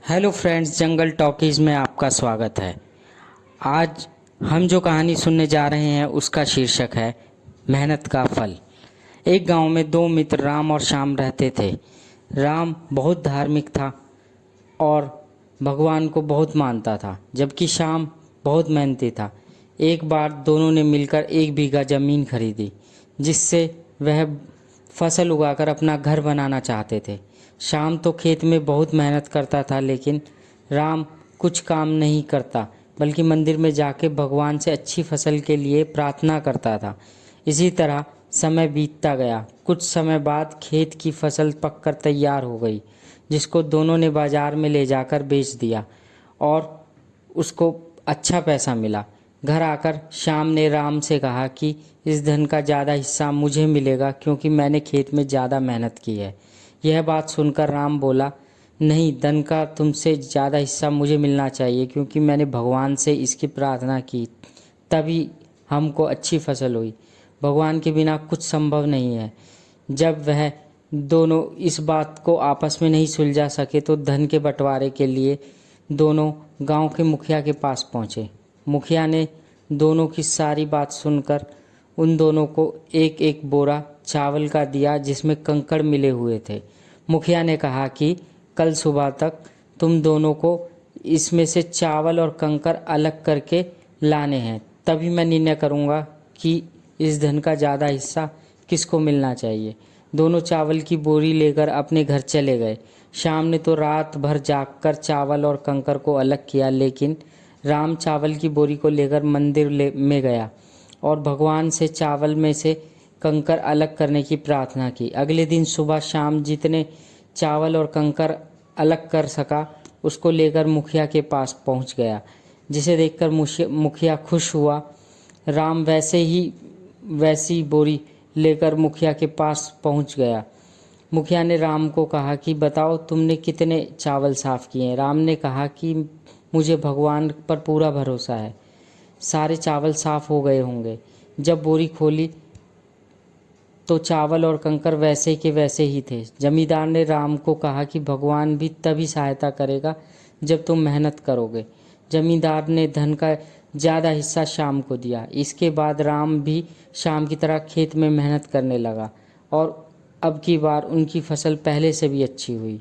Hello friends, जंगल talkies में आपका स्वागत है। आज हम जो कहानी सुनने जा रहे हैं उसका शीर्षक है मेहनत का फल। एक गांव में दो मित्र राम और श्याम रहते थे। राम बहुत धार्मिक था और भगवान को बहुत मानता था, जबकि श्याम बहुत मेहनती था। एक बार दोनों ने मिलकर 1 बीघा ज़मीन खरीदी, जिससे वह फसल उगाकर अपना घर बनाना चाहते थे। श्याम तो खेत में बहुत मेहनत करता था, लेकिन राम कुछ काम नहीं करता, बल्कि मंदिर में जाके भगवान से अच्छी फसल के लिए प्रार्थना करता था। इसी तरह समय बीतता गया। कुछ समय बाद खेत की फसल पककर तैयार हो गई, जिसको दोनों ने बाजार में ले जाकर बेच दिया और उसको अच्छा पैसा मिला। घर आकर श्याम ने राम से कहा कि इस धन का ज़्यादा हिस्सा मुझे मिलेगा, क्योंकि मैंने खेत में ज़्यादा मेहनत की है। यह बात सुनकर राम बोला, नहीं, धन का तुमसे ज़्यादा हिस्सा मुझे मिलना चाहिए, क्योंकि मैंने भगवान से इसकी प्रार्थना की, तभी हमको अच्छी फसल हुई। भगवान के बिना कुछ संभव नहीं है। जब वह दोनों इस बात को आपस में नहीं सुलझा सके तो धन के बंटवारे के लिए दोनों गांव के मुखिया के पास पहुंचे। मुखिया ने दोनों की सारी बात सुनकर उन दोनों को एक एक बोरा चावल का दिया, जिसमें कंकड़ मिले हुए थे। मुखिया ने कहा कि कल सुबह तक तुम दोनों को इसमें से चावल और कंकड़ अलग करके लाने हैं, तभी मैं निर्णय करूँगा कि इस धन का ज़्यादा हिस्सा किसको मिलना चाहिए। दोनों चावल की बोरी लेकर अपने घर चले गए। शाम ने तो रात भर जागकर चावल और कंकड़ को अलग किया, लेकिन राम चावल की बोरी को लेकर मंदिर में गया और भगवान से चावल में से कंकड़ अलग करने की प्रार्थना की। अगले दिन सुबह शाम जितने चावल और कंकड़ अलग कर सका, उसको लेकर मुखिया के पास पहुंच गया, जिसे देखकर मुखिया खुश हुआ। राम वैसी बोरी लेकर मुखिया के पास पहुंच गया। मुखिया ने राम को कहा कि बताओ, तुमने कितने चावल साफ किए हैं। राम ने कहा कि मुझे भगवान पर पूरा भरोसा है, सारे चावल साफ हो गए होंगे। जब बोरी खोली तो चावल और कंकड़ वैसे के वैसे ही थे। जमींदार ने राम को कहा कि भगवान भी तभी सहायता करेगा जब तुम मेहनत करोगे। जमींदार ने धन का ज़्यादा हिस्सा शाम को दिया। इसके बाद राम भी शाम की तरह खेत में मेहनत करने लगा और अब की बार उनकी फसल पहले से भी अच्छी हुई।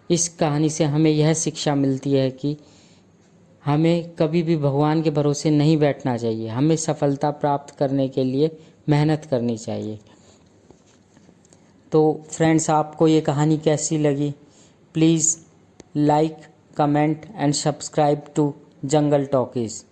इस कहानी से हमें यह शिक्षा मिलती है कि हमें कभी भी भगवान के भरोसे नहीं बैठना चाहिए। हमें सफलता प्राप्त करने के लिए मेहनत करनी चाहिए। तो फ्रेंड्स, आपको ये कहानी कैसी लगी? Please like, comment and subscribe to Jungle talkies.